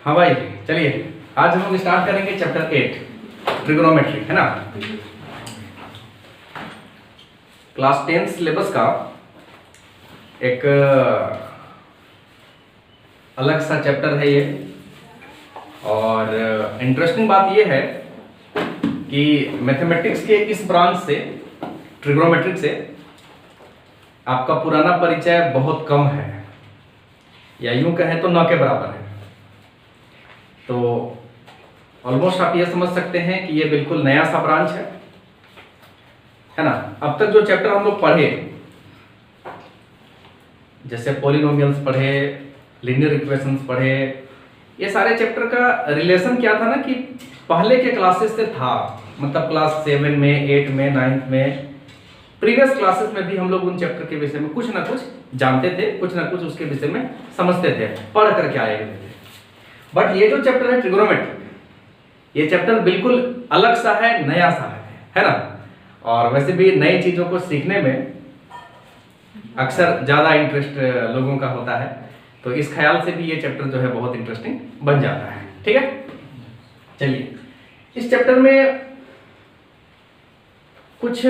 हाँ भाई, चलिए आज हम लोग स्टार्ट करेंगे चैप्टर 8 ट्रिगोनोमेट्री, है ना। क्लास 10 सिलेबस का एक अलग सा चैप्टर है ये। और इंटरेस्टिंग बात ये है कि मैथमेटिक्स के इस ब्रांच से, ट्रिगोनोमेट्रिक से, आपका पुराना परिचय बहुत कम है, या यूं कहें तो न के बराबर है। तो ऑलमोस्ट आप ये समझ सकते हैं कि ये बिल्कुल नया सा ब्रांच है ना। अब तक जो चैप्टर हम लोग पढ़े, जैसे पॉलिनोमियल्स पढ़े, लीनियर इक्वेशंस पढ़े, ये सारे चैप्टर का रिलेशन क्या था ना कि पहले के क्लासेस से था। मतलब क्लास 7 में, 8 में, 9 में, प्रीवियस क्लासेस में भी हम लोग उन चैप्टर के विषय में कुछ ना कुछ जानते थे, कुछ ना कुछ उसके विषय में समझते थे, पढ़ करके आए हुए थे। बट ये जो चैप्टर है ट्रिगोनोमेट्री, ये चैप्टर बिल्कुल अलग सा है, नया सा है ना। और वैसे भी नई चीजों को सीखने में अक्सर ज्यादा इंटरेस्ट लोगों का होता है, तो इस ख्याल से भी ये चैप्टर जो है बहुत इंटरेस्टिंग बन जाता है। ठीक है, चलिए इस चैप्टर में कुछ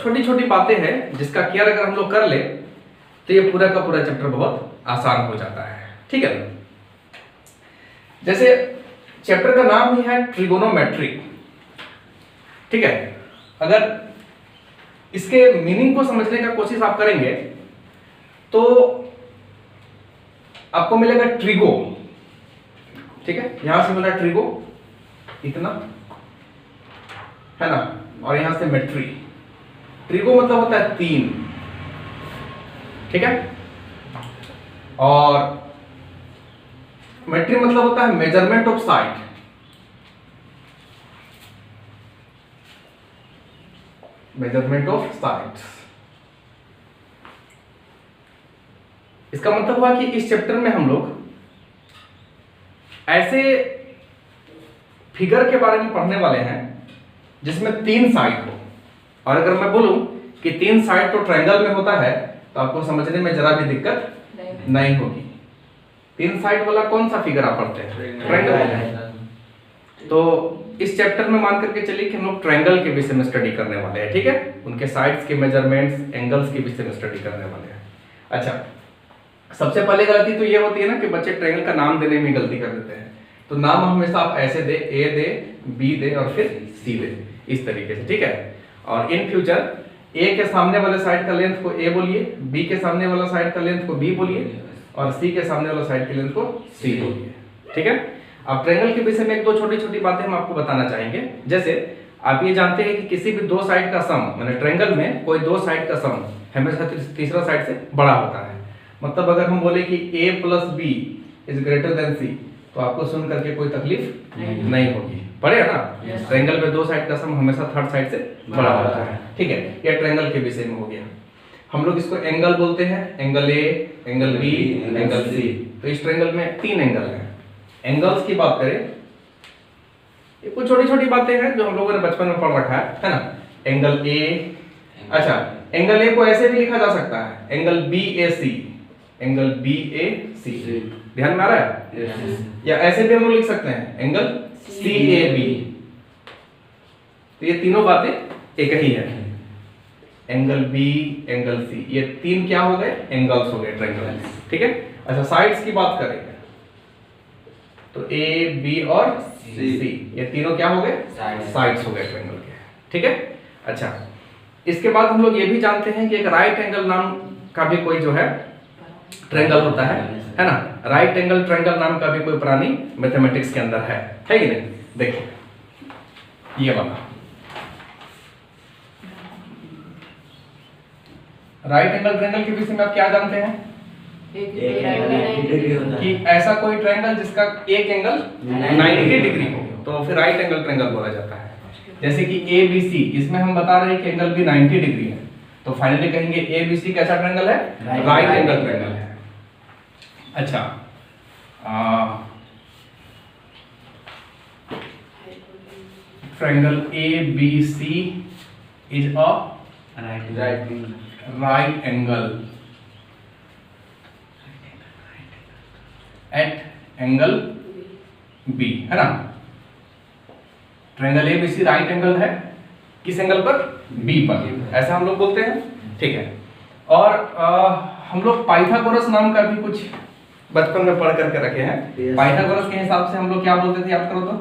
छोटी छोटी बातें हैं जिसका केयर अगर हम लोग कर ले तो ये पूरा का पूरा चैप्टर बहुत आसान हो जाता है। ठीक है, जैसे चैप्टर का नाम ही है ट्रिगोनोमेट्री। ठीक है, अगर इसके मीनिंग को समझने का कोशिश आप करेंगे तो आपको मिलेगा ट्रिगो। ठीक है, यहां से मिला ट्रिगो, इतना है ना, और यहां से मेट्री। ट्रिगो मतलब होता है 3। ठीक है, और मेट्री मतलब होता है measurement of side. Measurement of sides, इसका मतलब हुआ कि इस चैप्टर में हम लोग ऐसे फिगर के बारे में पढ़ने वाले हैं जिसमें 3 साइड हो। और अगर मैं बोलूं कि 3 साइड तो ट्रायंगल में होता है तो आपको समझने में जरा भी दिक्कत नहीं होगी। 3 साइड वाला कौन सा फिगर आप पढ़ते हैं? ट्रायंगल। तो इस चैप्टर में मान करके चलिए कि हम लोग ट्रायंगल के विषय में स्टडी करने वाले हैं। ठीक है, उनके साइड्स के मेजरमेंट्स, एंगल्स के विषय में स्टडी करने वाले हैं। अच्छा, सबसे पहले गलती तो ये होती है ना कि बच्चे ट्रायंगल का नाम देने में गलती कर देते हैं। तो नाम हमेशा आप ऐसे दे, ए दे, बी दे और फिर सी दे, इस तरीके से। ठीक है, और इन फ्यूचर ए के सामने वाले साइड का लेंथ को ए बोलिए, बी के सामने वाला साइड का लेंथ को बी बोलिए, और सी के सामने वाला साइड के लेंथ को सी बोलिए। ठीक है, अब ट्रायंगल के विषय में एक दो छोटी छोटी बातें हम आपको बताना चाहेंगे। जैसे आप ये जानते हैं कि किसी भी 2 साइड का सम, माने ट्रायंगल में कोई 2 साइड का सम हमेशा तीसरा साइड से बड़ा होता है। मतलब अगर हम बोले कि a + b is greater than c, तो आपको सुन करके कोई तकलीफ नहीं होगी। पढ़े ना, ट्रायंगल में 2 साइड का सम हमेशा थर्ड साइड से बड़ा होता है। ठीक है, ये ट्रायंगल के विषय में हो गया। हम लोग इसको एंगल बोलते हैं, angle A, angle B, angle C. तो इस ट्रायंगल में 3 एंगल हैं। एंगल्स की बात करें, ये कुछ छोटी छोटी बातें हैं जो हम लोगों ने बचपन में पढ़ रखा है ना। एंगल ए, अच्छा एंगल ए को ऐसे भी लिखा जा सकता है, एंगल BAC, एंगल BAC, ध्यान में आ रहा है? या ऐसे भी हम लोग लिख सकते हैं, एंगल CAB। तो ये तीनों बातें एक ही है, एंगल B, एंगल C, ये 3 क्या हो गए? एंगल्स हो गए ट्रायंगल। ठीक है, अच्छा साइड्स की बात करेंगे तो A, B और C, ये तीनों क्या हो गए? साइड्स हो गए ट्रायंगल के। ठीक है, अच्छा इसके बाद हम लोग ये भी जानते हैं कि एक राइट एंगल नाम का भी कोई जो है ट्रायंगल होता है ना। राइट एंगल ट्रायंगल नाम का भी कोई प्राणी मैथमेटिक्स के अंदर है कि नहीं? देखिए ये वाला राइट एंगल ट्रायंगल के विषय में आप क्या जानते हैं? कि ऐसा कोई ट्रायंगल जिसका एक एंगल 90 डिग्री हो तो फिर राइट एंगल ट्रायंगल बोला जाता है। जैसे कि ABC, इसमें हम बता रहे हैं कि एंगल भी 90 डिग्री है, तो फाइनली कहेंगे ABC कैसा ट्रायंगल है? राइट एंगल ट्रायंगल है। अच्छा triangle ABC is a right angle at angle B, है ना। ट्रायंगल ABC राइट एंगल है किस एंगल पर? बी पर, ऐसा हम लोग बोलते हैं, ठीक है। और हम लोग पाइथागोरस नाम का भी कुछ बचपन में पढ़ करके रखे हैं। पाइथागोरस के हिसाब से हम लोग क्या बोलते थे, याद करो तो?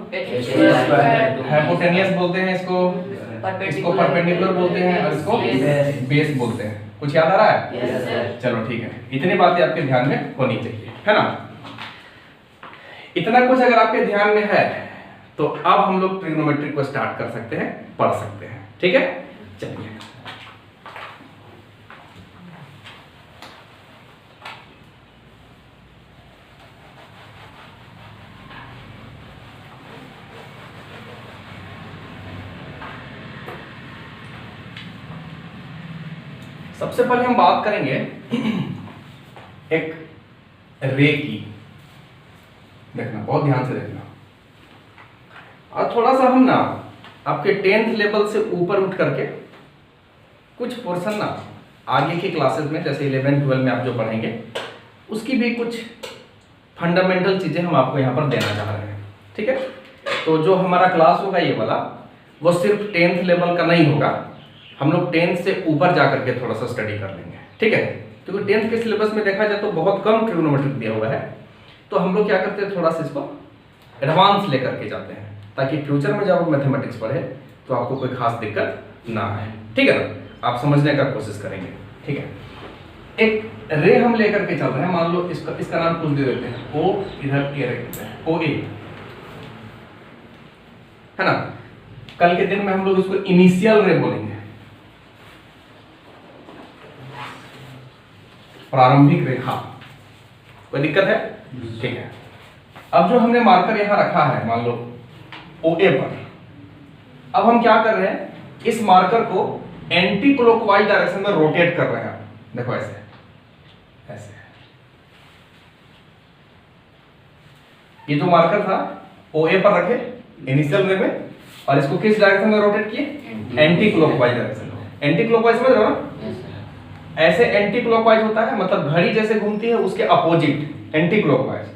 हाइपोटेनियस बोलते हैं इसको परपेंडिकुलर बोलते हैं और इसको बेस बोलते हैं। कुछ याद आ रहा है? yes, चलो ठीक है, इतनी बातें आपके ध्यान में होनी चाहिए, है ना। इतना कुछ अगर आपके ध्यान में है तो अब हम लोग ट्रिग्नोमेट्री को स्टार्ट कर सकते हैं, पढ़ सकते हैं, ठीक है। चलिए सबसे पहले हम बात करेंगे एक रे की। देखना, बहुत ध्यान से देखना। और थोड़ा सा हम ना आपके 10th लेवल से ऊपर उठ करके कुछ पोर्शन ना आगे की क्लासेस में, जैसे 11-12 में आप जो पढ़ेंगे, उसकी भी कुछ फंडामेंटल चीजें हम आपको यहाँ पर देना चाह रहे हैं, ठीक है। तो जो हमारा क्लास होगा ये वाला, वो सिर्फ 10th लेवल का नहीं होगा, हम लोग 10th से ऊपर जा करके थोड़ा सा स्टडी कर लेंगे, ठीक है। क्योंकि 10th के सिलेबस में देखा जाए तो बहुत कम ट्रिग्नोमेट्री दिया हुआ है, तो हम लोग क्या करते हैं, थोड़ा सा इसको एडवांस लेकर के जाते हैं, ताकि फ्यूचर में जब आप मैथमेटिक्स पढ़े तो आपको कोई खास दिक्कत ना आए, ठीक है ना। आप समझने का कोशिश करेंगे, ठीक है। एक रे हम लेकर के चल रहे हैं, मान लो इसका नाम कुछ दे देते हैं, ओ, इधर ए रखते हैं, ओ ए, है ना। कल के दिन में हम लोग इसको इनिशियल रे बोलेंगे, प्रारंभिक रेखा। कोई दिक्कत है? ठीक है। अब जो हमने मार्कर यहां रखा है, मान लो OA पर, अब हम क्या कर रहे हैं, इस मार्कर को एंटी क्लॉकवाइज डायरेक्शन में रोटेट कर रहे हैं। देखो ऐसे ऐसे, ये जो मार्कर था OA पर रखे इनिशियल वे में, और इसको किस डायरेक्शन में रोटेट किए? Anti clockwise direction. Anti clockwise समझ रहे हो ना? ऐसे एंटी क्लॉकवाइज होता है, मतलब घड़ी जैसे घूमती है उसके अपोजिट एंटी क्लॉकवाइज,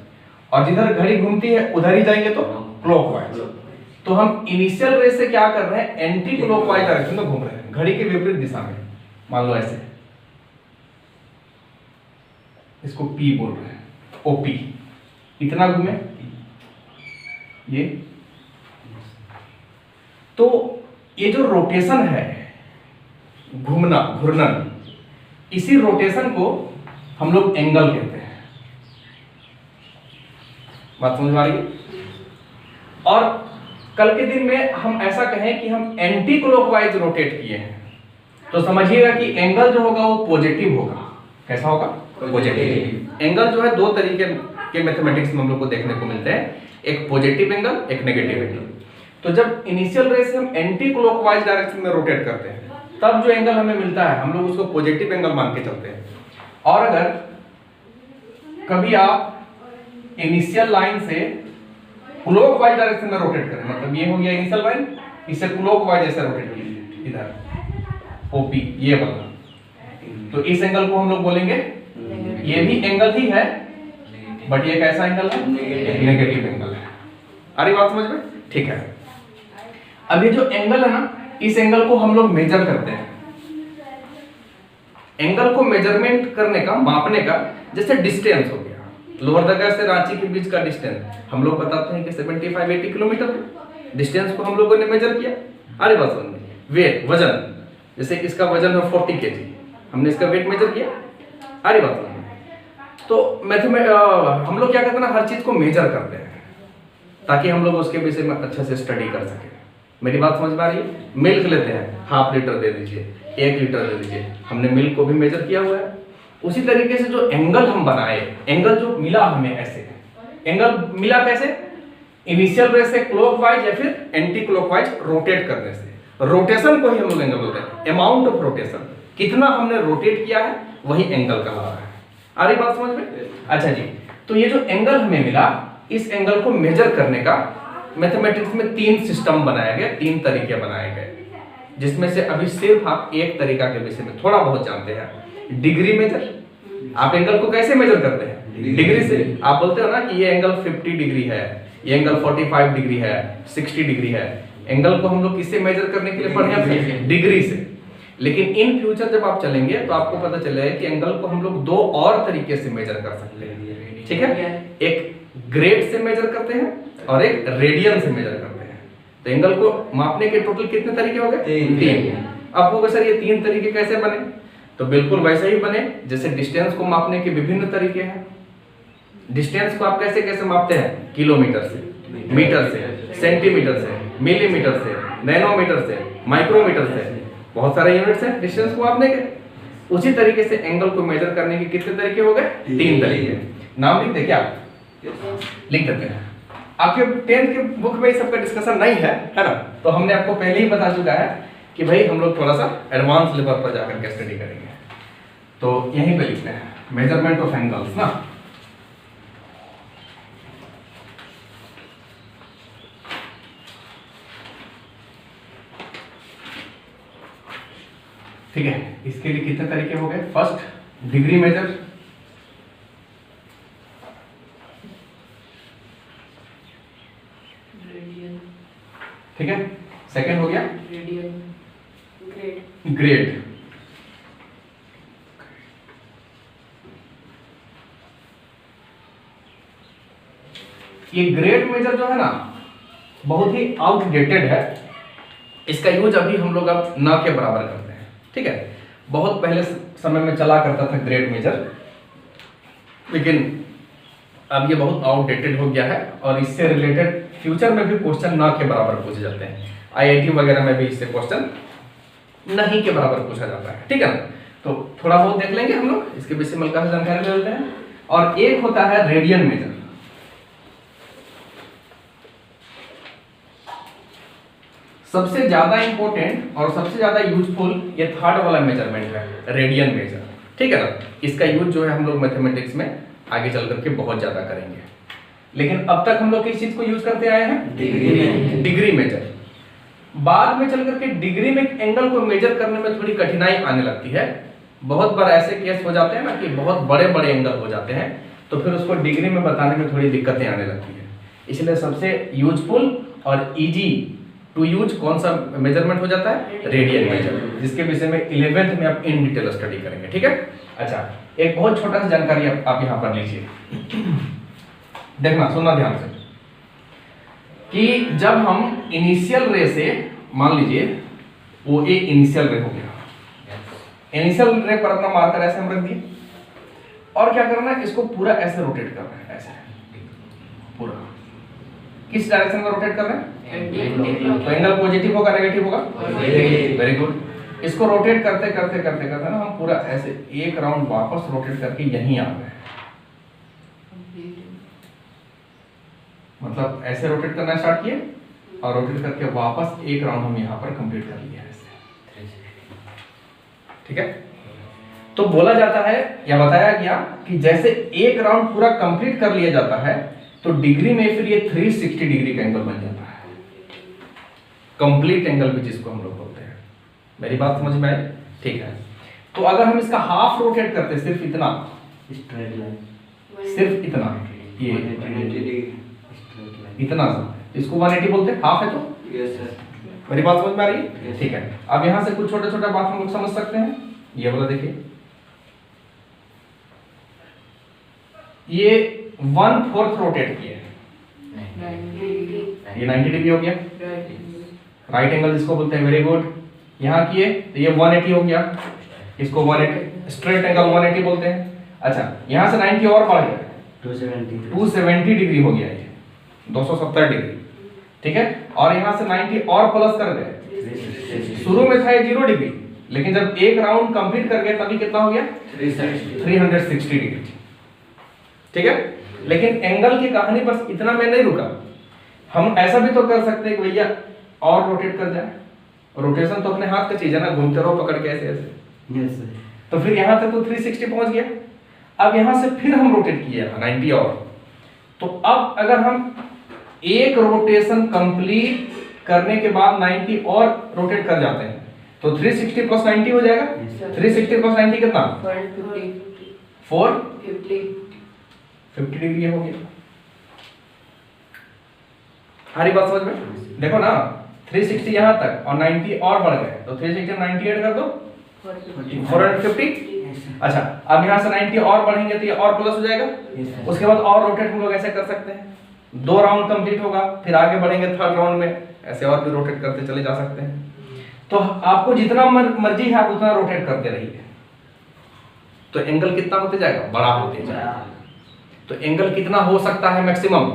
और जिधर घड़ी घूमती है उधर ही जाएंगे तो क्लॉकवाइज। तो हम इनिशियल रे से क्या कर रहे हैं, एंटी क्लॉकवाइज डायरेक्शन में घूम रहे हैं, घड़ी के विपरीत दिशा में। मान लो ऐसे, इसको P बोल रहे हैं, OP, इतना घूमे ये। तो ये जो रोटेशन है, घूमना, घूर्णन, इसी रोटेशन को हम लोग एंगल कहते हैं। बात समझ में आ रही है? और कल के दिन में हम ऐसा कहें कि हम एंटी क्लॉकवाइज रोटेट किए हैं, तो समझिएगा कि एंगल जो होगा वो पॉजिटिव होगा। कैसा होगा? पॉजिटिव। एंगल जो है दो तरीके के मैथमेटिक्स में हम लोग को देखने को मिलते हैं, एक पॉजिटिव एंगल, एक नेगेटिव एंगल। तो जब इनिशियल रे से हम एंटी क्लॉकवाइज डायरेक्शन में रोटेट करते हैं, तब जो एंगल हमें मिलता है हम लोग उसको पॉजिटिव एंगल मान के चलते हैं। और अगर कभी आप इनिशियल लाइन से क्लॉकवाइज डायरेक्शन में रोटेट करें, मतलब ये हो गया इनिशियल लाइन, इसे क्लॉकवाइज ऐसे रोटेट कीजिए इधर, OP ये वाला, तो इस एंगल को हम लोग बोलेंगे, ये भी एंगल ही है बट ये कैसा एंगल है? नेगेटिव एंगल है। आ रही बात समझ में? ठीक है। अब ये जो एंगल है ना, इस एंगल को हम लोग मेजर करते हैं। एंगल को मेजरमेंट करने का, मापने का, जैसे डिस्टेंस हो गया, लोहरदगा से रांची के बीच का डिस्टेंस हम लोग बताते हैं कि 75-80 किलोमीटर है। डिस्टेंस को हम लोगों ने मेजर किया। अरे बात समझ में? वेट, वजन, जैसे इसका वजन है 40 kg, हमने इसका वेट मेजर किया। अरे बात समझ में? तो हम लोग क्या करते हैं ना, हर चीज को मेजर करते हैं ताकि हम लोग उसके विषय में अच्छे से स्टडी कर सके। मेरी बात समझ में आ रही है? मिल्क लेते हैं, 1/2 लीटर दे दीजिए, 1 लीटर दे दीजिए, हमने मिल्क को भी मेजर किया हुआ है। उसी तरीके से जो एंगल हम बनाए, एंगल जो मिला हमें ऐसे, एंगल मिला कैसे? इनिशियल रे से क्लॉकवाइज या फिर एंटी क्लॉकवाइज रोटेट करने से। रोटेशन को ही हम लोग एंगल बोलते हैं। अमाउंट ऑफ रोटेशन, कितना हमने रोटेट किया है वही एंगल कहलाता है। आ रही बात समझ में? अच्छा जी, तो ये जो एंगल हमें मिला, इस एंगल को मेजर करने का मैथमेटिक्स में 3 सिस्टम बनाए गए, 3 तरीके बनाए गए, जिसमें से अभी सिर्फ आप एक तरीका के विषय में थोड़ा बहुत जानते हैं, डिग्री मेजर। आप एंगल को कैसे मेजर करते हैं? डिग्री से। आप बोलते हो ना कि ये एंगल 50 डिग्री है, ये एंगल 45 डिग्री है, 60 डिग्री है। एंगल को हम लोग किससे मेजर करने के लिए पढ़े हैं? डिग्री से। लेकिन इन फ्यूचर जब आप चलेंगे तो आपको पता चलेगा कि एंगल को हम लोग दो और तरीके से मेजर कर सकते हैं, ठीक है? एक ग्रेड से मेजर करते हैं और एक रेडियन से मेजर करते हैं। तो एंगल को मापने के टोटल कितने तरीके हो गए? तीन। अब होगा सर ये तीन तरीके कैसे बने? तो बिल्कुल वैसे ही बने जैसे डिस्टेंस को मापने के विभिन्न तरीके हैं। डिस्टेंस को आप कैसे कैसे मापते हैं? किलोमीटर से, मीटर से, सेंटीमीटर से, मिलीमीटर से, नैनोमीटर से, माइक्रोमीटर से, बहुत सारे यूनिट्स हैं डिस्टेंस को मापने के। उसी तरीके से एंगल को मेजर करने के कितने तरीके हो गए? तीन तरीके। नाम लिख दे क्या? लिख देते हैं। आपके 10th के बुक में ये सबका डिस्कशन नहीं है ना? तो हमने आपको पहले ही बता चुका है कि भाई हम लोग थोड़ा सा एडवांस लेवल पर जाकर के स्टडी करेंगे। तो यहीं पे लिखते हैं मेजरमेंट ऑफ एंगल्स ना। ठीक है, इसके लिए कितने तरीके हो गए? फर्स्ट डिग्री मेजर, ठीक है। सेकंड हो गया ग्रेड, ये ग्रेड मेजर जो है ना बहुत ही आउटडेटेड है। इसका यूज अभी हम लोग अब न के बराबर करते हैं, ठीक है। बहुत पहले समय में चला करता था ग्रेड मेजर, लेकिन अब ये बहुत आउटडेटेड हो गया है और इससे रिलेटेड फ्यूचर में भी क्वेश्चन न के बराबर पूछे जाते हैं। आईआईटी वगैरह में भी इससे क्वेश्चन नहीं के बराबर पूछा जाता है, ठीक है ना। तो थोड़ा बहुत देख लेंगे हम लोग, इसके विषय में हल्का सा जानकारी ले लेते हैं। और एक होता है रेडियन मेजर। सबसे ज्यादा इंपॉर्टेंट और सबसे ज्यादा यूजफुल ये थर्ड वाला मेजरमेंट है, रेडियन मेजर, ठीक है ना। इसका यूज जो है हम लोग मैथमेटिक्स में आगे चल करके बहुत ज्यादा करेंगे। लेकिन अब तक हम लोग किस चीज को यूज करते आए हैं? Degree measure. बाद में चल करके डिग्री में एंगल को मेजर करने में थोड़ी कठिनाई आने लगती है। बहुत बार ऐसे केस हो जाते हैं ना कि बहुत बड़े बड़े एंगल हो जाते हैं, तो फिर उसको डिग्री में बताने में थोड़ी दिक्कतें आने लगती है। इसलिए सबसे यूजफुल और इजी टू यूज कौन सा मेजरमेंट हो जाता है? रेडियन मेजर, जिसके विषय में 11th में आप इन डिटेल स्टडी करेंगे, ठीक है। अच्छा, एक बहुत छोटा सा जानकारी आप यहाँ पर लीजिए, देखना, सुनना ध्यान से, कि जब हम इनिशियल रे से, मान लीजिए वो एक इनिशियल रे हो गया, इनिशियल रे पर अपना मार्कर ऐसे हम रख दिए और क्या करना है, इसको पूरा ऐसे रोटेट करना है, ऐसे पूरा। किस डायरेक्शन में रोटेट कर रहे हैं? तो एंगल पॉजिटिव होगा नेगेटिव होगा? Very good. इसको रोटेट करते करते करते करते ना हम पूरा ऐसे एक राउंड वापस रोटेट करके यहीं आ गए। मतलब ऐसे रोटेट करना स्टार्ट किए और रोटेट करके वापस एक राउंड हम यहाँ पर कंप्लीट कर लिया ऐसे, ठीक है। तो बोला जाता है या बताया गया कि जैसे एक राउंड पूरा कंप्लीट कर लिया जाता है तो डिग्री में फिर ये 360 डिग्री का एंगल बन जाता है, कंप्लीट एंगल भी जिसको हम लोग बोलते हैं। मेरी बात समझ में आई? ठीक है। तो अगर हम इसका हाफ रोटेट करते, सिर्फ इतना, स्ट्रेट लाइन, सिर्फ इतना, ये इतना सा, इसको 180 बोलते हैं, हाफ है तो। यस सर, मेरी बात समझ में आ रही है? Yes. ठीक है। अब यहाँ से कुछ छोटा छोटा बात हम लोग समझ सकते हैं। ये वाला देखिए, ये 1/4 रोटेट किए, ये 90 डिग्री हो गया, राइट एंगल जिसको बोलते हैं, वेरी गुड। यहाँ किए तो ये 180 हो गया, इसको 180 स्ट्रेट एंगल 180 बोलते हैं। अच्छा, यहाँ से 90 और बढ़ गया, 270 डिग्री हो गया, ये 270 डिग्री, ठीक है। और यहाँ से 90 और प्लस कर गए। शुरू में था ये 0 डिग्री, लेकिन जब एक राउंड कंप्लीट कर गए तभी कितना हो गया? 360 डिग्री, ठीक है। लेकिन एंगल की कहानी बस इतना में नहीं रुका, हम ऐसा भी तो कर सकते हैं कि भैया और रोटेट कर जाए। रोटेशन तो अपने हाथ का चीज है ना, घूमते रहो पकड़ के ऐसे ऐसे। Yes sir. तो फिर यहाँ तक तो 360 पहुंच गया। अब यहाँ से फिर हम रोटेट किए 90 और, तो अब अगर हम एक रोटेशन कंप्लीट करने के बाद 90 और रोटेट कर जाते हैं तो 360 प्लस 90 हो जाएगा। 360 प्लस 90 कितना? 450 50 डिग्री हो गया। हमारी बात समझ में? देखो ना 360 यहाँ तक और 90 और बढ़ गए तो 360 90 ऐड कर दो 450। अच्छा अब यहाँ से 90 और बढ़ेंगे तो ये और प्लस हो जाएगा। उसके बाद और रोटेट हम लोग ऐसे कर सकते हैं, 2 राउंड कंप्लीट होगा, फिर आगे बढ़ेंगे थर्ड राउंड में, ऐसे और भी रोटेट करते चले जा सकते हैं। तो आपको जितना मर्जी है आप उतना रोटेट करते रहिए, तो एंगल कितना होते जाएगा, बड़ा होते जाएगा। तो एंगल कितना हो सकता है मैक्सिमम,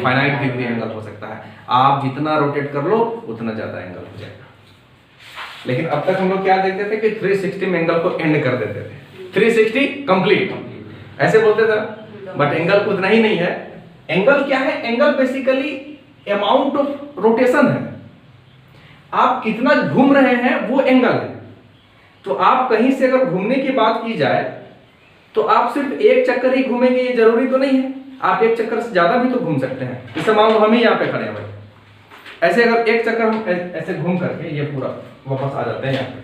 फाइनाइट डिग्री एंगल हो सकता है। आप जितना रोटेट कर लो उतना ज्यादा एंगल हो जाएगा। लेकिन अब तक हम लोग क्या देखते थे कि 360 में एंगल को एंड कर देते थे, 360 कंप्लीट ऐसे बोलते थे, बट एंगल उतना ही नहीं है। एंगल क्या है, angle basically amount of rotation है, आप कितना घूम रहे हैं वो एंगल है। तो आप कहीं से अगर घूमने की बात की जाए तो आप सिर्फ एक चक्कर ही घूमेंगे ये जरूरी तो नहीं है, आप एक चक्कर से ज्यादा भी तो घूम सकते हैं। जैसे मान लो हम ही यहाँ पे खड़े हैं भाई, ऐसे अगर एक चक्कर हम ऐसे घूम करके ये पूरा वापस आ जाते हैं यहाँ पे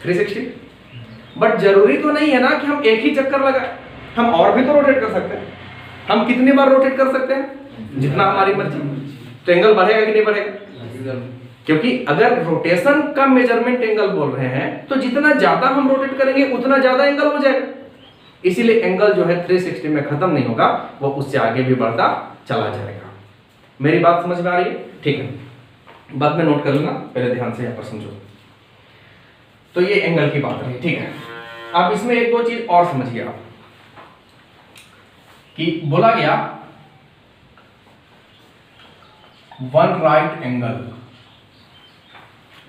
360, बट जरूरी तो नहीं है ना कि हम एक ही चक्कर लगाए, हम और भी तो रोटेट कर सकते हैं। हम कितनी बार रोटेट कर सकते हैं, जितना हमारी मर्जी। तो एंगल बढ़ेगा कि नहीं बढ़ेगा, क्योंकि अगर रोटेशन का मेजरमेंट एंगल बोल रहे हैं तो जितना ज्यादा हम रोटेट करेंगे उतना ज्यादा एंगल हो जाएगा। इसीलिए एंगल जो है 360 में खत्म नहीं होगा, वो उससे आगे भी बढ़ता चला जाएगा। मेरी बात समझ में आ रही है? ठीक है, बाद में नोट कर लेना, पहले ध्यान से यहाँ पर समझो। तो ये एंगल की बात रही, ठीक है। अब इसमें एक दो चीज और समझिए आप, कि बोला गया one right angle.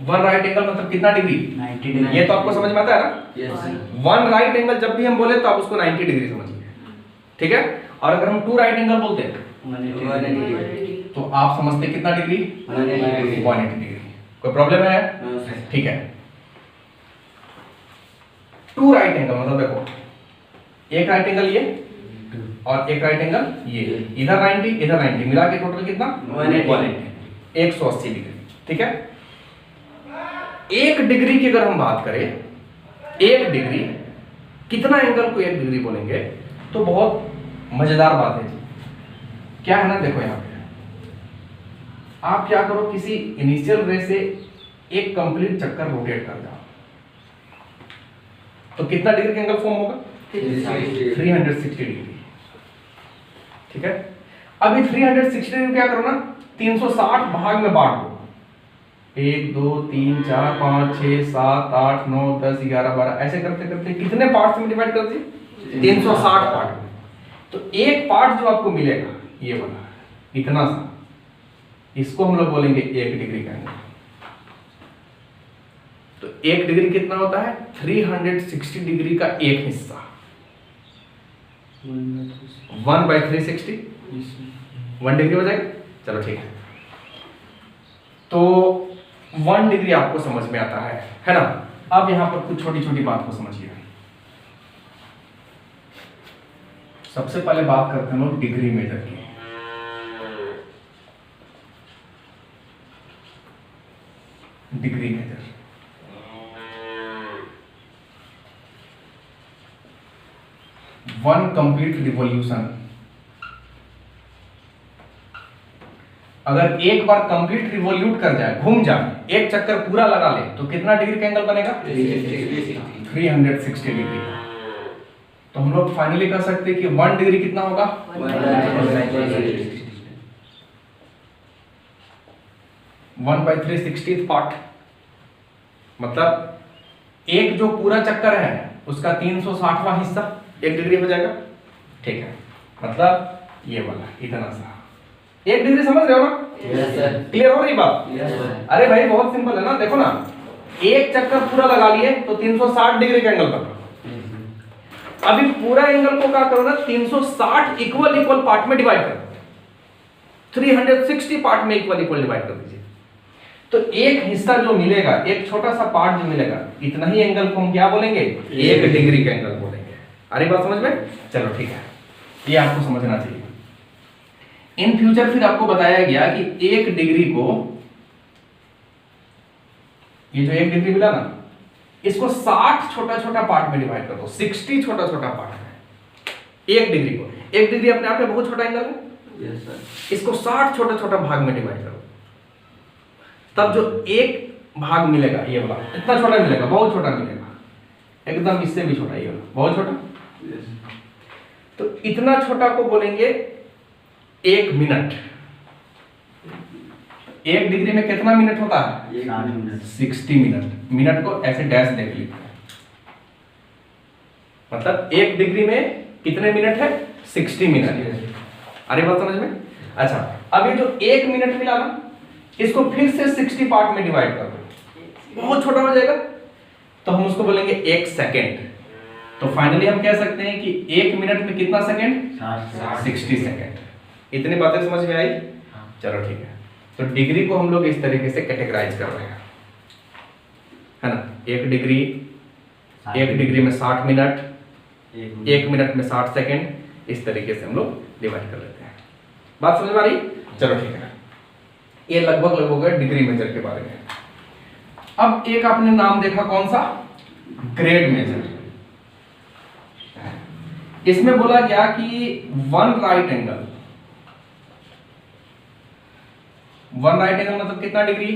One right angle मतलब कितना डिग्री, 90 डिग्री। ये तो आपको समझ में आता है ना? यस। वन राइट एंगल जब भी हम बोले तो आप उसको 90 डिग्री समझिए, ठीक है। और अगर हम टू राइट एंगल बोलते हैं तो आप समझते कितना डिग्री, 180 डिग्री। कोई प्रॉब्लम है? ठीक है। टू राइट एंगल मतलब देखो, एक राइट एंगल ये और एक राइट एंगल ये, इधर 90 इधर 90, मिला के टोटल कितना, 180 डिग्री, ठीक है। एक डिग्री की अगर हम बात करें, एक डिग्री कितना एंगल को एक डिग्री बोलेंगे तो बहुत मजेदार बात है जी। क्या है ना, देखो यहाँ पे आप क्या करो, किसी इनिशियल रे से एक कंप्लीट चक्कर रोटेट कर जाओ तो कितना डिग्री का एंगल फॉर्म होगा, 360 डिग्री, ठीक है। अभी 360 डिग्री क्या करो ना, 360 भाग में बांट दो, 1 2 3 4 5 6 7 8 9 10 11 12 ऐसे करते करते कितने पार्ट्स में डिवाइड कर दिए, 360 पार्ट में। तो एक पार्ट जो आपको मिलेगा ये वाला इतना सा, इसको हम लोग बोलेंगे 1 डिग्री का एंगल। तो 1 डिग्री कितना होता है, 360 डिग्री का एक हिस्सा, 1/360 1 डिग्री हो जाएगा। चलो ठीक है, तो 1 डिग्री आपको समझ में आता है ना। अब यहां पर कुछ छोटी छोटी बात को समझिए। सबसे पहले बात करते हैं लोग डिग्री मेजर की। Degree measure, one complete revolution, अगर एक बार कंप्लीट रिवॉल्यूट कर जाए, घूम जाए, एक चक्कर पूरा लगा ले तो कितना डिग्री का एंगल बनेगा, 360 डिग्री। तो हम लोग फाइनली कर सकते हैं कि 1 डिग्री कितना होगा, 1/360 पार्ट, मतलब एक जो पूरा चक्कर है उसका 360वां हिस्सा 1 डिग्री हो जाएगा, ठीक है। मतलब ये वाला इतना सा 1 डिग्री, समझ रहे हो ना? Yes sir. क्लियर हो रही बात? Yes sir. अरे भाई बहुत सिंपल है ना, देखो ना, एक चक्कर पूरा लगा लिए तो 360 डिग्री का एंगल बना। अभी पूरा एंगल को क्या करो ना, 360 इक्वल पार्ट में डिवाइड करो, 360 पार्ट में इक्वल डिवाइड कर दीजिए। तो एक हिस्सा जो मिलेगा, एक छोटा सा पार्ट जो मिलेगा, इतना ही एंगल को हम क्या बोलेंगे, 1 डिग्री का एंगल बोलेंगे। अरे बात समझ में? चलो ठीक है, ये आपको समझना चाहिए। इन फ्यूचर फिर आपको बताया गया कि 1 डिग्री को, ये जो 1 डिग्री मिला ना, इसको 60 छोटा छोटा पार्ट में डिवाइड कर दो, 60 छोटा छोटा पार्ट में। 1 डिग्री को, 1 डिग्री अपने आप में बहुत छोटा एंगल है। Yes sir. इसको 60 छोटा छोटा भाग में डिवाइड करो, तब जो एक भाग मिलेगा ये वाला इतना छोटा मिलेगा, बहुत छोटा मिलेगा, एकदम इससे भी छोटा, ये वाला बहुत छोटा। यस। तो इतना छोटा को बोलेंगे 1 मिनट। 1 डिग्री में कितना मिनट होता है? 60 मिनट। 60 मिनट। मिनट को ऐसे डैश देख लिखते हैं, मतलब 1 डिग्री में कितने मिनट है? 60 मिनट। अरे बात समझ में? अच्छा, अब ये जो 1 मिनट मिला ना, इसको फिर से 60 पार्ट में डिवाइड कर दो, बहुत छोटा हो जाएगा, तो हम उसको बोलेंगे 1 सेकेंड। तो फाइनली हम कह सकते हैं कि 1 मिनट में कितना सेकेंड? 60 सेकेंड। इतनी बातें समझ में आई? चलो ठीक है। तो डिग्री को हम लोग इस तरीके से कैटेगराइज कर रहे हैं, है ना? 1 डिग्री, 1 डिग्री में 60 मिनट, 1 मिनट में 60 सेकेंड, इस तरीके से हम लोग डिवाइड कर लेते हैं। बात समझ में आ रही? चलो ठीक है। ये लगभग डिग्री मेजर के बारे में। अब एक आपने नाम देखा, कौन सा? Grade measure. इसमें बोला गया कि 1 राइट एंगल, 1 राइट एंगल मतलब कितना डिग्री?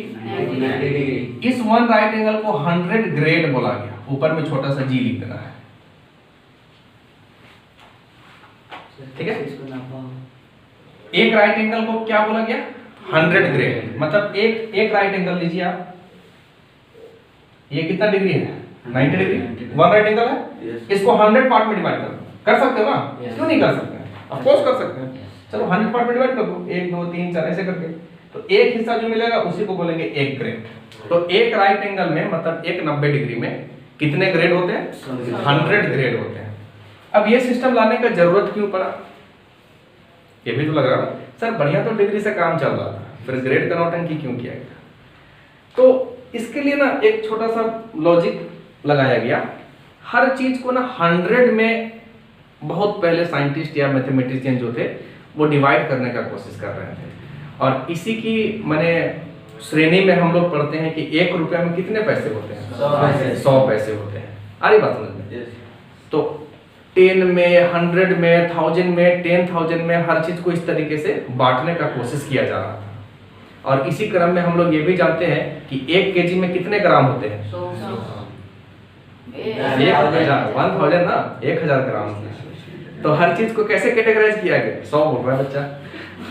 90 डिग्री। इस 1 राइट एंगल को 100 ग्रेड बोला गया। ऊपर में छोटा सा जी लिख देना है, ठीक है? एक राइट एंगल को क्या बोला गया? 100 ग्रेड। मतलब एक राइट एंगल लीजिए आप, ये कितना डिग्री है? 90 डिग्री। 1 राइट एंगल है, इसको 100 पार्ट में डिवाइड कर सकते हो ना? क्यों नहीं कर सकते? ऑफ कोर्स कर सकते हैं। चलो 100 पार्ट में डिवाइड कर दो, 1 2 3 4 ऐसे करके, तो एक हिस्सा जो मिलेगा उसी को बोलेंगे 1 ग्रेड। तो एक राइट एंगल में मतलब एक 90 डिग्री में कितने ग्रेड होते हैं? 100 ग्रेड होते हैं। अब ये सिस्टम लाने का जरूरत क्यों पड़ा? ये भी तो लग रहा है सर, बढ़िया तो डिग्री से काम चल रहा था, फिर ग्रेड का नौटंकी क्यों किया गया? तो इसके लिए ना एक छोटा सा लॉजिक लगाया गया। हर चीज को ना 100 में बहुत पहले साइंटिस्ट या मैथमेटिशियन जो थे वो डिवाइड करने का कोशिश कर रहे थे, और इसी की मैंने श्रेणी में हम लोग पढ़ते हैं कि 1 रुपए में कितने पैसे होते हैं? 100 पैसे होते हैं। आ रही बात समझ में? तो 10 में, 100 में, 1000 में, 10,000 में, हर चीज को इस तरीके से बांटने का कोशिश किया जा रहा था। और इसी क्रम में हम लोग ये भी जानते हैं कि 1 केजी में कितने ग्राम होते हैं? 1000 ना, 1000 ग्राम। तो हर चीज को कैसे कैटेगराइज किया गया? 100 बोल रहा है बच्चा।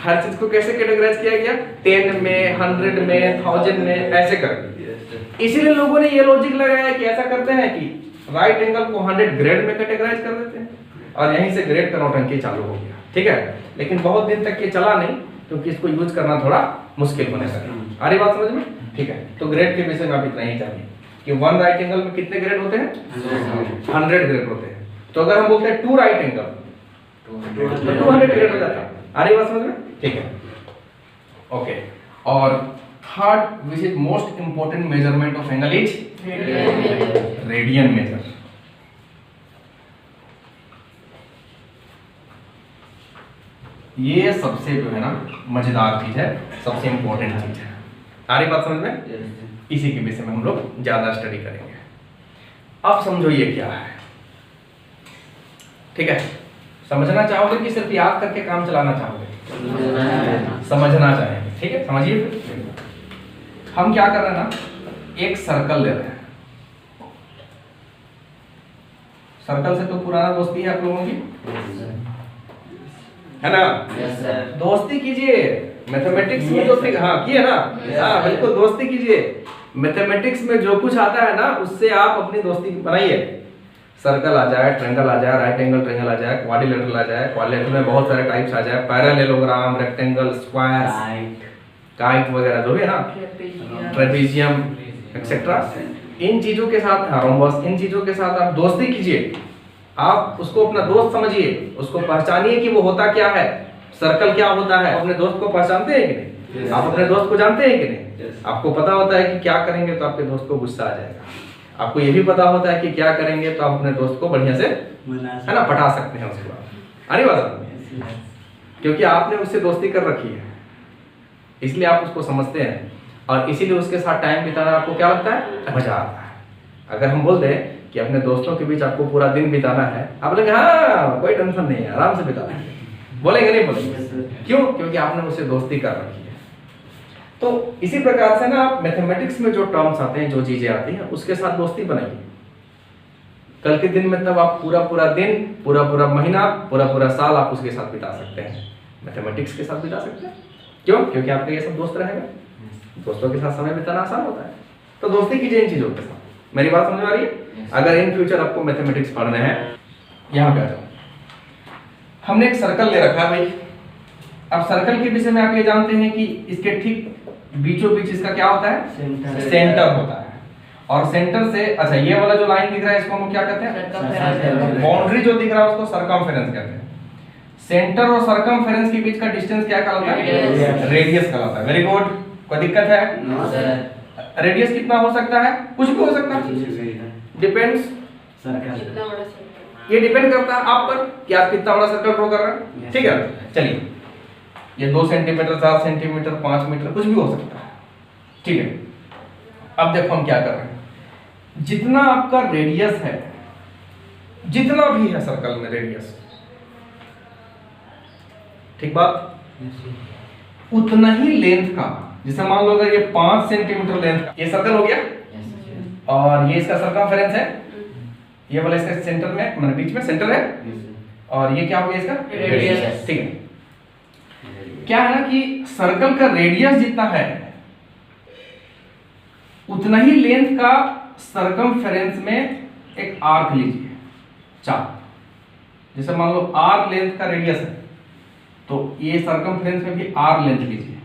हर चीज को कैसे कैटेगराइज किया गया? 10 में, 100 में, 1000 में, ऐसे करके। इसीलिए लोगों ने ये लॉजिक लगाया कि ऐसा करते हैं कि राइट एंगल को 100 ग्रेड में कैटेगराइज कर देते हैं, और यहीं से ग्रेड का नौटंकी चालू हो गया, ठीक है? लेकिन बहुत दिन तक ये चला नहीं, क्योंकि इसको यूज करना थोड़ा मुश्किल होने लगा। आ रही बात समझ में? ठीक है। तो ग्रेड के विषय में आप इतना ही जानिए कि 1 राइट एंगल में कितने ग्रेड होते हैं? 100 ग्रेड होते हैं। तो अगर हम बोलते हैं 2 राइट एंगल तो 200 ग्रेड हो जाता है। आ रही बात समझ में? ठीक है, ओके। और third which is most important measurement of angle is radian major. ये सबसे जो है ना मजेदार चीज है, सबसे इंपॉर्टेंट चीज है। आ रही बात समझ में? इसी के विषय में हम लोग ज्यादा स्टडी करेंगे। अब समझो ये क्या है, ठीक है? समझना चाहोगे कि सिर्फ याद करके काम चलाना चाहोगे? समझना चाहेंगे, ठीक है? समझिए। हम क्या कर रहे हैं ना, एक सर्कल ले रहे हैं। सर्कल से तो पुराना दोस्ती है आप लोगों की, है ना? दोस्ती कीजिए। मैथमेटिक्स में जो हाँ किए ना, हाँ बिल्कुल दोस्ती कीजिए। मैथमेटिक्स में जो कुछ आता है ना, उससे आप अपनी दोस्ती बनाइए। सर्कल आ जाए, ट्रायंगल आ जाए, राइट एंगल ट्रायंगल आ जाए, क्वाड्रिलेटरल आ जाए, क्वाड्रिलेटरल में बहुत सारे टाइप्स आ जाए, पैरेललोग्राम, रेक्टेंगल, स्क्वायर, काइट वगैरह जो भी है ना, ट्रेपेजियम एक्सेट्रा, इन चीजों के साथ, रोम्बस, इन चीजों के साथ आप दोस्ती कीजिए। आप उसको अपना दोस्त समझिए, उसको पहचानिए कि वो होता क्या है, सर्कल क्या होता है। अपने दोस्त को पहचानते हैं कि नहीं? आप अपने दोस्त को जानते हैं कि नहीं? आपको पता होता है कि क्या करेंगे तो आपके दोस्त को गुस्सा आ जाएगा। आपको ये भी पता होता है कि क्या करेंगे तो आप अपने दोस्त को बढ़िया से, है ना, पटा सकते हैं उसके बाद। अरे बात, क्योंकि आपने उससे दोस्ती कर रखी है, इसलिए आप उसको समझते हैं, और इसीलिए उसके साथ टाइम बिताना आपको क्या लगता है? मजा आता है। अगर हम बोल दें कि अपने दोस्तों के बीच आपको पूरा दिन बिताना है, आप बोलेंगे हाँ कोई टेंशन नहीं है, आराम से बिताना है, बोलेंगे नहीं बोलेंगे? क्यों? क्योंकि आपने उससे दोस्ती कर रखी है। तो इसी प्रकार से ना आप मैथमेटिक्स में जो टर्म्स आते हैं, जो चीजें आती हैं, उसके साथ दोस्ती बनाइए। कल के दिन में तब आप पूरा दिन, पूरा महीना, पूरा साल आप उसके साथ बिता सकते हैं, मैथमेटिक्स के साथ बिता सकते हैं। क्यों? क्योंकि आपके ये सब दोस्त रहेगा, दोस्तों के साथ समय बिताना आसान होता है। तो दोस्ती कीजिए इन चीजों के साथ। मेरी बात समझ आ रही है? अगर इन फ्यूचर आपको मैथमेटिक्स पढ़ने हैं, यहाँ पे आ जाओ। हमने एक सर्कल ले रखा है भाई। अब सर्कल के विषय में आप ये जानते हैं कि इसके ठीक बीचों बीच इसका क्या होता है? सेंटर होता है। और सेंटर से, अच्छा ये वाला जो लाइन दिख रहा है इसको हम क्या कहते हैं? बाउंड्री जो दिख रहा है उसको सरकमफेरेंस कहते हैं। सेंटर और सरकमफेरेंस के बीच का डिस्टेंस क्या कहलाता है? रेडियस कहलाता है। Very good. कोई दिक्कत है? रेडियस कितना हो सकता है? कुछ भी हो सकता है, डिपेंड्स। ये डिपेंड करता है आप पर कि आप कितना बड़ा सर्कल ड्रॉ कर रहे हैं। ठीक है, चलिए ये 2 सेंटीमीटर, 4 सेंटीमीटर, 5 मीटर, कुछ भी हो सकता है। ठीक है, अब देखो हम क्या कर रहे हैं। जितना आपका रेडियस है, जितना भी है सर्कल में रेडियस, ठीक बात, उतना ही लेंथ का, जैसे मान लो अगर ये 5 सेंटीमीटर लेंथ का ये सर्कल हो गया, और ये इसका सरकमफेरेंस है, ये वाला इसका सेंटर में, मतलब बीच में सेंटर है, और ये क्या हो गया इसका रेडियस। ठीक है, क्या है ना कि सर्कल का रेडियस जितना है उतना ही लेंथ का सरकमफेरेंस में एक आर्क लीजिए, चाप। जैसे मान लो आर लेंथ का रेडियस है, तो ये सरकमफेरेंस में भी आर लेंथ लीजिए।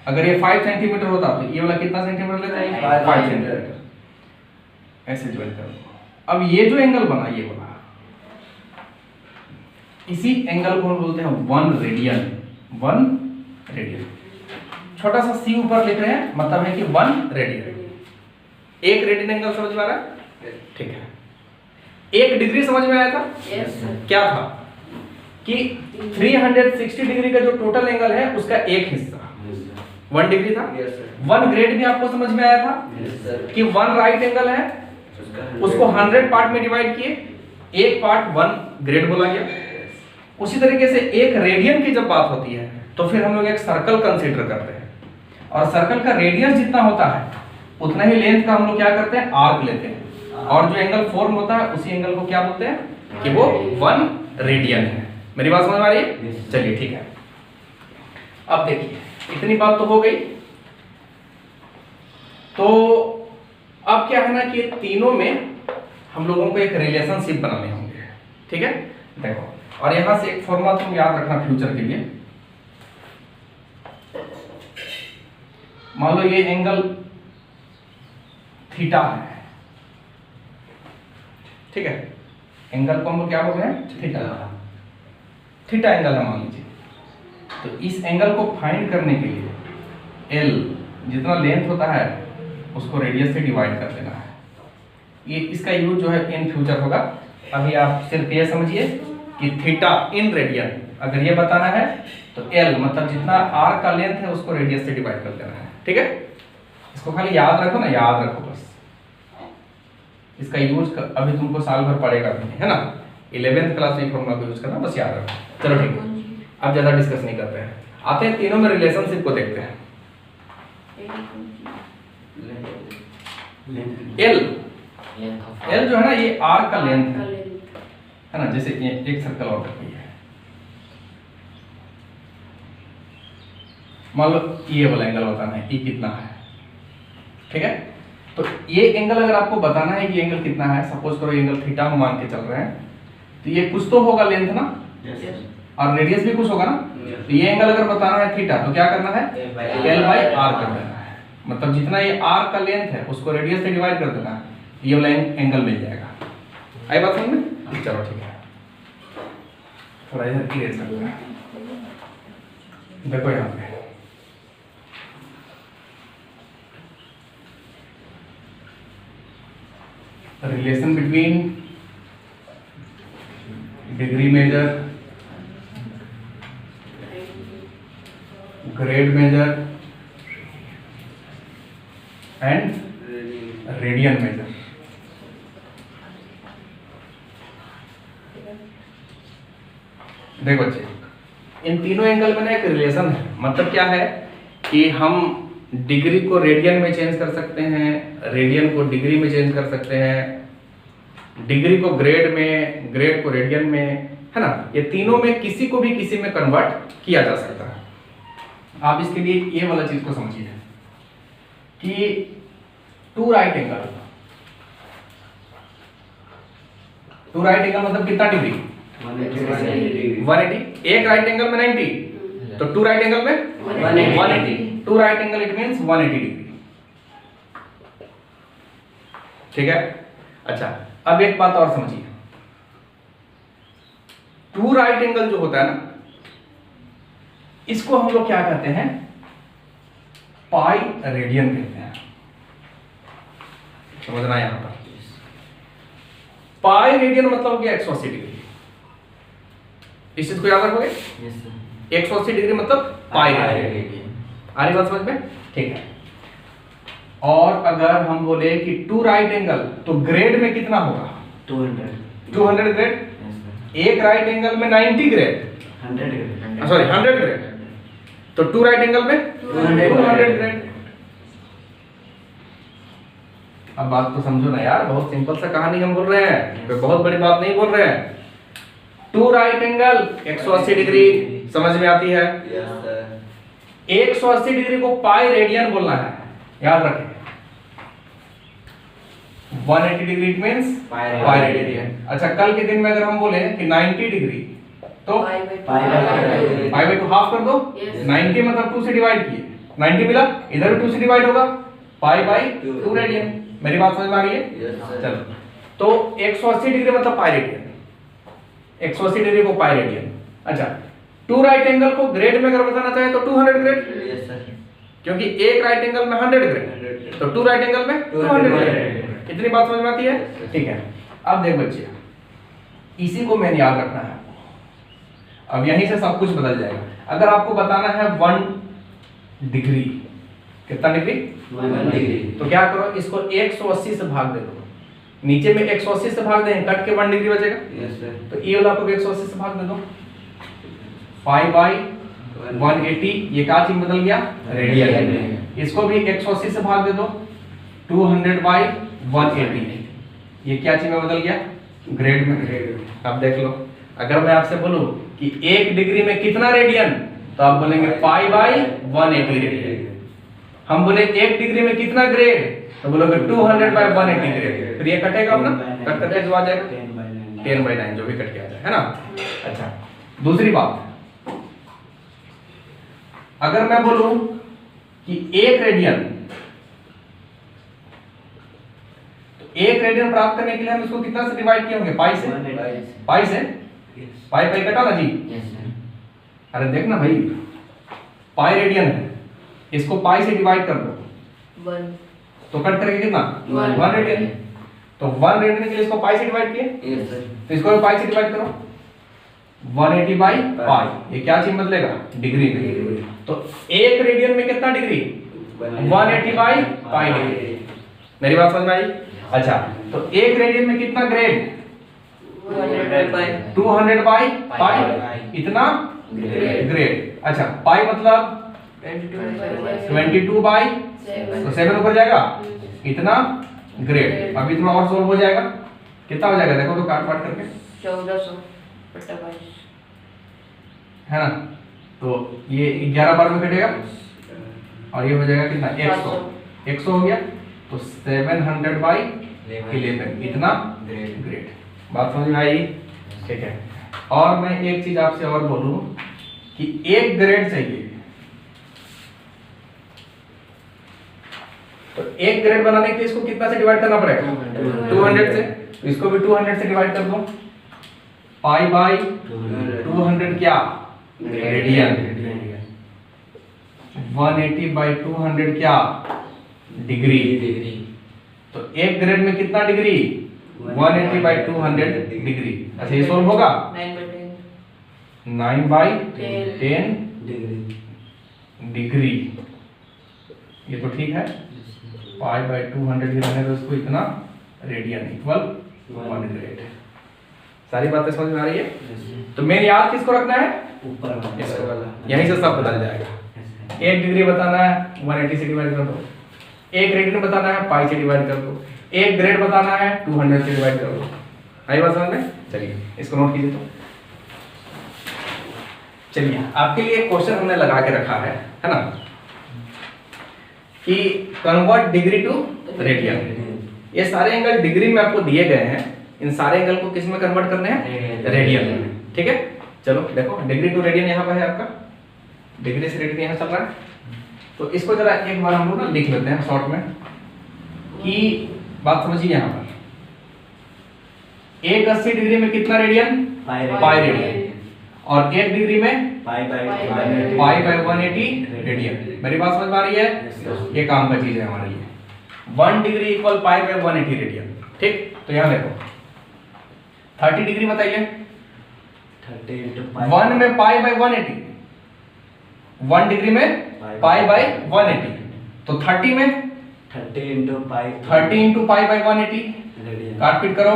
अगर ये 5 सेंटीमीटर होता तो ये वाला कितना सेंटीमीटर लेता है? 5 सेंटीमीटर। ऐसे ज्वाइन करो। अब ये जो एंगल बना, ये वाला, इसी एंगल को हम बोलते हैं 1 रेडियन। 1 रेडियन, छोटा सा सी ऊपर लिख रहे हैं, मतलब है कि 1 रेडियन। 1 रेडियन एंगल समझ में आ रहा है? ठीक है। 1 डिग्री समझ में आया था? क्या था कि 360 डिग्री का जो टोटल एंगल है उसका एक हिस्सा 1 डिग्री था। 1 ग्रेड भी आपको समझ में आया था कि 1 राइट एंगल है, उसको 100 पार्ट में डिवाइड किए, एक पार्ट 1 ग्रेड बोला गया। उसी तरीके से 1 रेडियन की जब बात होती है तो फिर हम लोग एक सर्कल कंसीडर करते हैं, और सर्कल का रेडियस जितना होता है उतना ही लेंथ का हम लोग क्या करते हैं? आर्क लेते हैं, और जो एंगल फॉर्म होता है उसी एंगल को क्या बोलते हैं? कि वो 1 रेडियन है। मेरी बात समझ में आ रही है? चलिए ठीक है। अब देखिए, इतनी बात तो हो गई। तो अब क्या है ना कि तीनों में हम लोगों को एक रिलेशनशिप बनाने होंगे। ठीक है, देखो, और यहां से एक फॉर्मूला तुम याद रखना फ्यूचर के लिए। मान लो ये एंगल थीटा है, ठीक है, एंगल को हम लोग क्या बोल रहे हैं? थीटा। थीटा एंगल है मान लीजिए। तो इस एंगल को फाइंड करने के लिए एल जितना लेंथ होता है उसको रेडियस से डिवाइड कर देना है। ये इसका यूज जो है इन फ्यूचर होगा। अभी आप सिर्फ ये समझिए कि थीटा इन रेडियन, अगर ये बताना है तो एल मतलब जितना आर का लेंथ है उसको रेडियस से डिवाइड कर देना है। ठीक है, इसको खाली याद रखो ना, याद रखो बस। इसका यूज अभी तुमको साल भर पड़ेगा भी नहीं, है ना? 11th क्लास में फॉर्मूला को यूज करना, बस याद रखो। चलो ठीक है, अब ज्यादा डिस्कस नहीं करते हैं, आते हैं तीनों में रिलेशनशिप को देखते हैं। एल एल जो है ना ये आर का लेंथ है ना? जैसे एक सर्कल और है, मान लो ये वाला एंगल बताना है, ये कितना है। ठीक है, तो ये एंगल अगर आपको बताना है कि एंगल कितना है, सपोज करो एंगल थीटा हम मान के चल रहे हैं, तो ये कुछ तो होगा लेंथ ना, और रेडियस भी कुछ होगा ना। तो ये एंगल अगर बताना है थीटा तो क्या करना है? एल बाई आर कर देना है। मतलब जितना ये आर का लेंथ है उसको रेडियस से डिवाइड कर देना है, ये वाला एंगल मिल जाएगा। आई बात समझ में? चलो ठीक है, थोड़ा इधर क्लियर करते हैं। देखो यहाँ पे relation between degree measure, grade measure and radian measure. देखो बच्चे, इन तीनों एंगल में ना एक रिलेशन है। मतलब क्या है कि हम डिग्री को रेडियन में चेंज कर सकते हैं, रेडियन को डिग्री में चेंज कर सकते हैं, डिग्री को ग्रेड में, ग्रेड को रेडियन में, है ना। ये तीनों में किसी को भी किसी में कन्वर्ट किया जा सकता है। आप इसके लिए ये वाला चीज को समझिए कि two right angle, two right angle मतलब कितना डिग्री? 180। एक राइट एंगल में 90, तो टू राइट एंगल में 180। Two right angle it means 180 degree. ठीक है। अच्छा, अब एक बात और समझिए, टू राइट एंगल जो होता है ना, इसको हम लोग क्या कहते हैं? पाई रेडियन कहते हैं। समझना यहां पर, पाई रेडियन मतलब हो गया 180 डिग्री। इस चीज को याद रखोगे? 180 डिग्री मतलब पाई रेडियन। आ रही बात समझ में? ठीक है। और अगर हम बोले कि टू राइट एंगल, तो ग्रेड में कितना होगा? 200 ग्रेड। एक राइट एंगल में 90 ग्रेड, 100 ग्रेड, तो टू राइट एंगल में 200 ग्रेड। अब बात तो समझो ना यार, बहुत सिंपल सा कहानी हम बोल रहे हैं, कोई बहुत बड़ी बात नहीं बोल रहे हैं। टू राइट एंगल 180 डिग्री, समझ में आती है? 180 डिग्री को पाई रेडियन बोलना है, याद रखें। 180 degree it means pi radian. अच्छा, कल के दिन में अगर हम बोले कि 90 डिग्री, तो पाई बाई 2 हाफ कर दो। 90 मतलब 2 से डिवाइड किए, 90 मिला, इधर भी 2 से डिवाइड होगा, पाई बाई 2 रेडियन। मेरी बात समझ में आ रही है? चलो, तो 180 डिग्री मतलब पाई रेडियन, 180 डिग्री को पाई रेडियन। अच्छा, टू राइट एंगल को ग्रेड में अगर बताना चाहे तो 200 ग्रेड, क्योंकि एक राइट एंगल में 100 ग्रेड, तो टू राइट एंगल में 200 ग्रेड। इतनी बात समझ में आती है? ठीक है। अब देख बच्चे, इसी को मैंने याद रखना है। अब यहीं से सब कुछ बदल जाएगा। अगर आपको बताना है 1 डिग्री, कितना डिग्री? 1 डिग्री, तो क्या करो, इसको 180 से भाग दे दो। नीचे में 180 से भाग दें, कट के 1 डिग्री बचेगा। तो ये वाला को भी 180 से भाग दे दो। 5 बाई 180, ये क्या चीज बदल गया? रेडियन। इसको भी 180 से भाग दे दो। 200 बाई 180, ये क्या चीज में बदल गया? ग्रेड में। अब देख लो, अगर मैं आपसे बोलूं कि 1 डिग्री में कितना रेडियन, तो आप बोलेंगे पाई बाई 180 रेडियन। हम बोले 1 डिग्री में कितना ग्रेड, तो बोलोगे 200 बाई 180 ग्रेड। फिर ये कटेगा अपना, कट करके जो आ जाएगा 10/9, जो भी कट के आ जाए, है ना। अच्छा, दूसरी बात, अगर मैं बोलूं कि 1 रेडियन, तो 1 रेडियन प्राप्त करने के लिए हम इसको कितना से डिवाइड किए होंगे? पाई से। पाई से पाई पाई कटा ना जी? अरे देखना भाई, पाई रेडियन है, इसको पाई से डिवाइड कर दो, 1, तो कट करके कितना? 1 रेडियन। तो 1 रेडियन के लिए इसको पाई से डिवाइड किए, तो इसको पाई से डिवाइड करो। 180 बाई पाई, ये क्या चीज बदलेगा? डिग्री में। तो 1 रेडियन में कितना डिग्री? 180 by pi degree. मेरी बात समझ में आई? अच्छा, तो 1 रेडियन में कितना ग्रेड? 200 बाई पाई, इतना ग्रेड। अच्छा, पाई मतलब 22 बाई, तो 7 ऊपर जाएगा, इतना ग्रेड। अभी थोड़ा और सोल्व हो जाएगा, कितना हो जाएगा देखो तो, काट काट करके 1400 बटा 22, है ना। तो ये 11 बार में कटेगा, और ये हो जाएगा कितना? 100। 100 हो गया, तो 700 बाई 11, इतना ग्रेड। बात समझ में आई? ठीक है। और मैं एक चीज आपसे और बोलूं कि 1 ग्रेड चाहिए, तो 1 ग्रेड बनाने के लिए इसको कितना से डिवाइड करना पड़ेगा? 200 से। तो इसको भी 200 से डिवाइड कर दो। पाई बाई 200 क्या? रेडियन। 180 बाई 200 क्या? डिग्री। तो 1 ग्रेड में कितना डिग्री? 180 by 200 degree. अच्छा, ये सोल्व होगा? 9 बाई 10 डिग्री। ये तो ठीक है। पाई बाई 200 ही रहने दो इसको, इतना रेडियन इक्वल 1 ग्रेड। सारी बातें समझ में आ रही है? Yes, sir. तो मेन याद किसको रखना है? ऊपर वाला। इसको वाला। यहीं से सब बदल जाएगा। Yes, sir. 1 डिग्री बताना है 180 से डिवाइड कर दो। 1 रेडियन बताना है पाई से डिवाइड कर दो। 1 ग्रेड बताना है 200 से डिवाइड कर दो। आई बात समझ में? चलिए इसको नोट कीजिए। तो चलिए आपके लिए एक क्वेश्चन हमने लगा के रखा है ना, कि कन्वर्ट डिग्री टू रेडियन। ये सारे एंगल डिग्री में आपको दिए गए हैं, इन सारे एंगल को किस में कन्वर्ट करने हैं? रेडियन में। ठीक है, चलो देखो डिग्री टू रेडियन यहाँ पर है आपका, डिग्री से रेडियन यहाँ चल रहा है। तो इसको जरा एक बार हम लोग ना लिख लेते हैं शॉर्ट में, कि बात समझिए यहाँ पर 180 डिग्री में कितना रेडियन? Pi radian. और 1 डिग्री में pi by pi by 180 radian. मेरी बात समझ में आ रही है? ये काम का चीज है हमारे लिए। 1 degree equal pi by 180 radian. ठीक, तो यहाँ देखो 30 डिग्री बताइए। 30 into 1 में पाई बाय 180, 1 डिग्री में पाई बाय 180, तो 30 में 30 into pi 30 into pi by 180। Radian. काट पीट करो,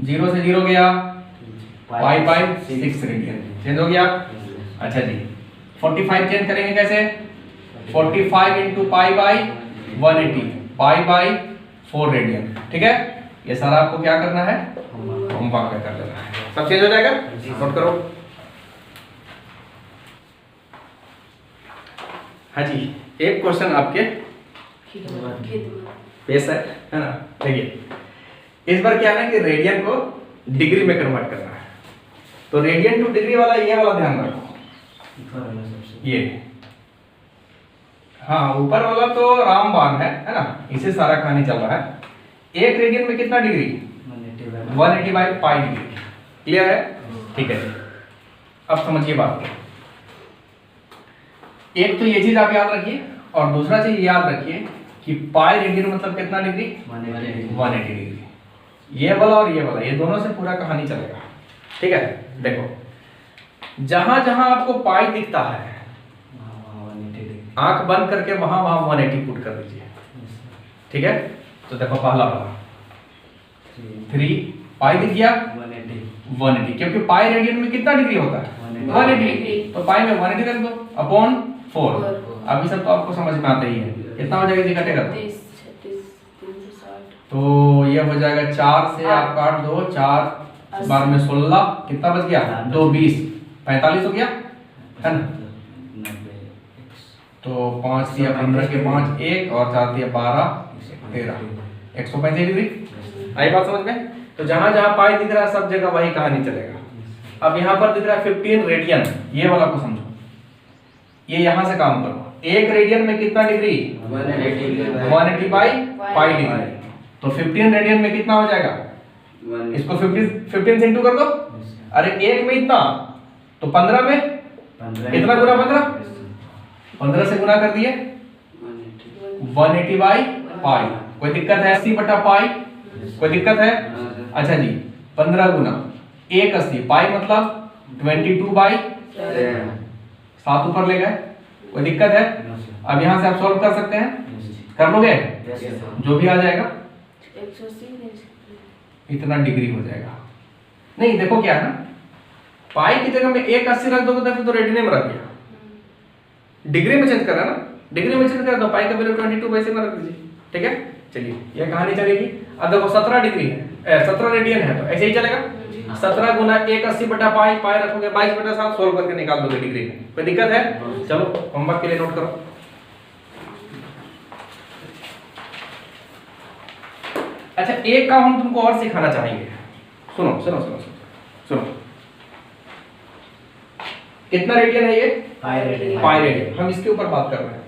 0 से 0 गया, पाई बाय 6 रेडियन चेंज हो गया। अच्छा जी 45 चेंज करेंगे कैसे? 45 into pi by 180, pi by 4 radian. ठीक है, ये सारा आपको क्या करना है? होमवर्क में कर लेना है। सब चेंज हो जाएगा, नोट करो। हाँ जी, एक क्वेश्चन आपके पेश है ना। देखिए इस बार क्या है ना कि रेडियन को डिग्री में कन्वर्ट करना है। तो रेडियन टू डिग्री वाला ये वाला ध्यान रखो, ऊपर वाला सबसे। ये हाँ ऊपर वाला तो रामबाण है ना, इसे सारा कहानी चल रहा है। 1 रेडियन में कितना degree? 180 by pi degree. Clear है? ठीक है, अब समझिए बात को। एक तो ये चीज आप याद रखिए, और दूसरा चीज याद रखिए कि पाई रेडियन मतलब कितना डिग्री? 180 डिग्री। ये वाला और ये वाला, ये दोनों से पूरा कहानी चलेगा। ठीक है, देखो जहां जहां आपको पाई दिखता है आंख बंद करके वहां वहां 180 पुट कर दीजिए। ठीक है, तो देखो पहला वाला 3 पाई दिख गया 180, क्योंकि पाई रेडियन में कितना डिग्री होता है? 180। तो पाई में 180 रख दो अपॉन 4। अभी सब तो आपको समझ में आता ही है। कितना हो जाएगा जी कटेगा? 30, 36, 360। तो ये हो जाएगा 4 से आप काट दो, 4 बार में 16, कितना बच गया? 2 20 45 हो गया है ना। तो 5 दिया 15 के 5 1 और 4 दिया 12 13 135 डिग्री। आई बात समझ में? तो जहां जहां पाई दिख रहा है सब जगह वही कहानी चलेगा। अब यहाँ पर दिख रहा है 15 रेडियन, ये वाला को समझो, ये यहां से काम करो। 1 रेडियन में कितना डिग्री? 180 by pi degree. तो 15 रेडियन में कितना हो जाएगा? इसको 15 से इंटू कर दो। अरे 1 में इतना, तो 15 में कितना गुना? 15 से गुना कर दिए 180 बाई पाई। कोई दिक्कत है? 80 बटा पाई, कोई दिक्कत है? अच्छा जी 15 गुना 180 पाई मतलब 22 बाई 7 ऊपर ले गए, कोई दिक्कत है? अब यहाँ से आप सॉल्व कर सकते हैं, कर लोगे? जो भी आ जाएगा 180 इतना डिग्री हो जाएगा। नहीं देखो क्या है ना, पाई की जगह में 180 रख दोगे तो रेडियन में रख दिया, डिग्री में चेंज करा ना, डिग्री में चेंज कर दो, पाई का वैल्यू 22 वैसे में रख दीजिए। ठीक है, चलिए ये कहानी चलेगी। अब देखो 17 डिग्री है, 17 रेडियन है, तो ऐसे ही चलेगा। 17 गुना 180 बटा पाई, पाई रखोगे 22 बटा 7, सोल्व करके निकाल दोगे डिग्री में। कोई दिक्कत है? चलो होमवर्क के लिए नोट करो। अच्छा एक काम हम तुमको और सिखाना चाहेंगे, सुनो सुनो सुनो सुनो सुनो। कितना रेडियन है ये? Pi radian. Pi radian. हम इसके ऊपर बात कर रहे हैं,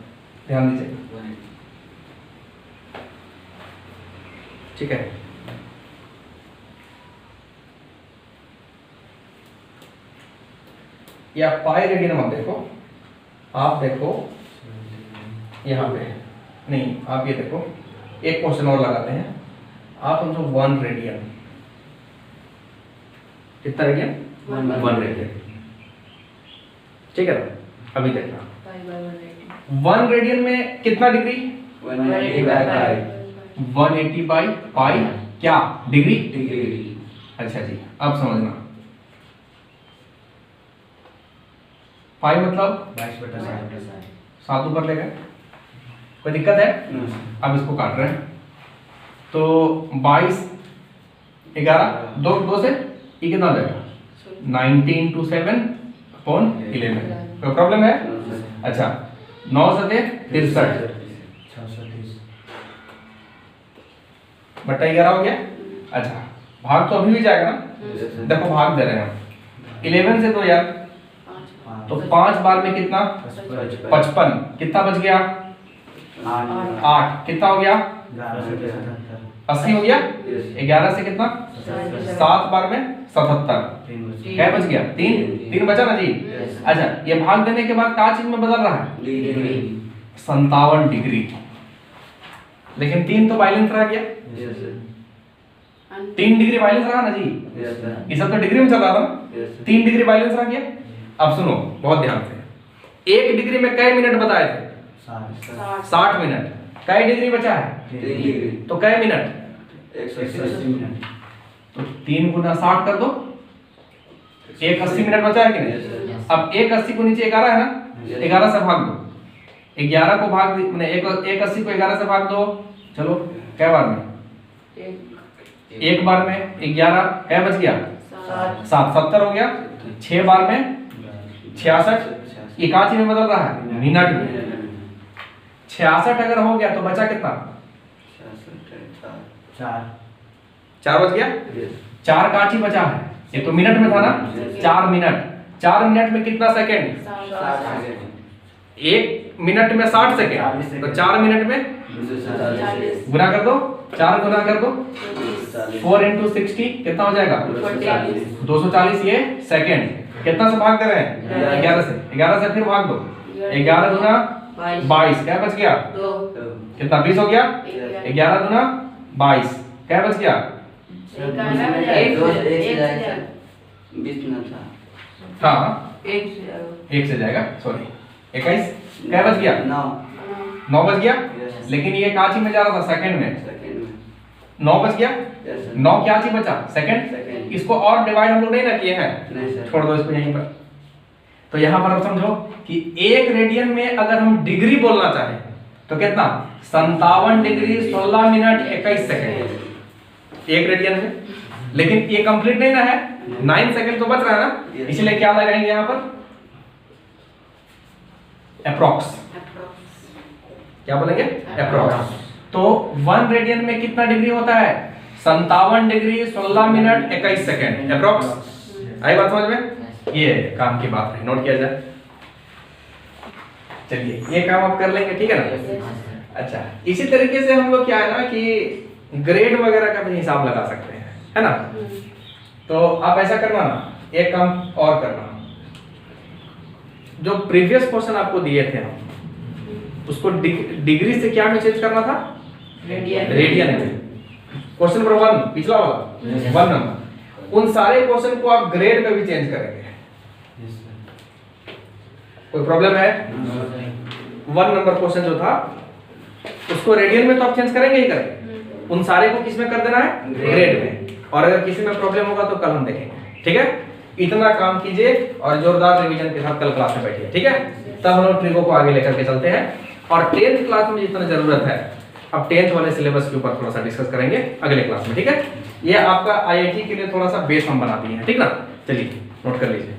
ध्यान दीजिए। ठीक है, या पाई रेडियन मत देखो, आप देखो यहाँ पे, नहीं आप ये देखो, एक क्वेश्चन और लगाते हैं। आप समझो 1 रेडियन, कितना रेडियन? 1 रेडियन। ठीक है ना, अभी देखना 1 रेडियन में कितना degree? 180 by pi. 180 by pi क्या डिग्री? अच्छा जी, अब समझना। 5 मतलब 22/60। 7 ऊपर ले गए, कोई दिक्कत है? अब इसको काट रहे हैं तो 22 11 2 से ये कितना हो जाएगा? 90 × 7/11। कोई प्रॉब्लम है? अच्छा 9 7 63 630। बट्टा 11 हो गया। अच्छा भाग तो अभी भी जाएगा ना, देखो भाग दे रहे हैं हम 11 से तो यार, तो 5 बार में कितना? 55। कितना बच गया? 8। कितना हो गया? 80 हो गया। 11 से कितना? 7 बार में 77। क्या बच गया? 3 बचा ना जी। अच्छा ये भाग देने के बाद क्या चीज में बदल रहा है? 57 डिग्री। लेकिन 3 तो वायलेंस रह गया, 3 डिग्री वायलेंस रहा ना जी। ये सब तो डिग्री में चल रहा था ना, 3 डिग्री वायलेंस रह गया। अब सुनो बहुत ध्यान से, 1 डिग्री में कई मिनट बताए थे? 60 मिनट। कई डिग्री बचा है? तो कई मिनट? 180 मिनट। तो 3 × 60 कर दो, 180 मिनट बचा है कि नहीं? अब 180 को नीचे 11 है ना, 11 से भाग दो। 11 को भाग मैंने 180 को 11 से भाग दो। चलो कै बार में? एक बार में 11 क्या बच गया? 7 70 हो गया। 6 बार में 66। ये कांच में बदल रहा है? मिनट में। 66 अगर हो गया तो बचा कितना? 4 बच गया। 4 कांच ही बचा है, ये तो मिनट में था ना। 4 मिनट। 4 मिनट में कितना सेकंड? 1 मिनट में 60 सेकंड, तो 4 मिनट में गुना कर दो, 4 गुना कर दो, 4 × 60 कितना हो जाएगा? 240 ये सेकंड। कितना से भाग दे रहे हैं? 11 से। 11 से फिर भाग दो, 11 गुना 22 क्या बच गया? कितना? 20 हो गया। 11 गुना 22 क्या बच गया? हाँ 1 से जाएगा, सॉरी 21 क्या बच गया? 9 बच गया। लेकिन ये कांची में जा रहा था सेकंड में, 9 बच गया। 9 क्या चीज बचा? सेकंड। इसको और डिवाइड हम लोग नहीं ना किए हैं, छोड़ दो इसको यहीं पर। तो यहाँ पर अब समझो कि 1 रेडियन में अगर हम डिग्री बोलना चाहें तो कितना? 57 डिग्री 16 मिनट 21 सेकंड 1 रेडियन में। लेकिन ये कंप्लीट नहीं ना है, 9 सेकंड तो बच रहा है ना, इसलिए क्या लगाएंगे यहाँ पर? अप्रॉक्स। क्या बोलेंगे? अप्रॉक्स। तो 1 रेडियन में कितना डिग्री होता है? 57 डिग्री 16 मिनट 21 सेकंड अप्रॉक्स। आई बात समझ में? ये काम की बात है, नोट किया जाए। चलिए ये काम आप कर लेंगे, ठीक है ना? अच्छा इसी तरीके से हम लोग क्या है ना कि ग्रेड वगैरह का भी हिसाब लगा सकते हैं, है ना? तो आप ऐसा करना ना, एक काम और करना, जो प्रीवियस क्वेश्चन आपको दिए थे हम उसको डिग्री से क्या में चेंज करना था? रेडियन में। क्वेश्चन नंबर 1 पिछला वाला 1 नंबर, उन सारे क्वेश्चन को आप ग्रेड में भी चेंज करेंगे। कोई प्रॉब्लम है? 1 नंबर क्वेश्चन जो था उसको रेडियन में तो आप चेंज करेंगे ही करेंगे, उन सारे को किस में कर देना है? ग्रेड में। और अगर किसी में प्रॉब्लम होगा तो कल हम देखेंगे, ठीक है? इतना काम कीजिए और जोरदार रिवीजन के साथ कल क्लास में बैठिए, ठीक है? तब हम लोग ट्रिको को आगे लेकर के चलते हैं और 10th क्लास में जितना जरूरत है अब 10th वाले सिलेबस के ऊपर थोड़ा सा डिस्कस करेंगे अगले क्लास में, ठीक है? ये आपका IIT के लिए थोड़ा सा बेस हम बना दिए हैं, ठीक ना? चलिए नोट कर लीजिए।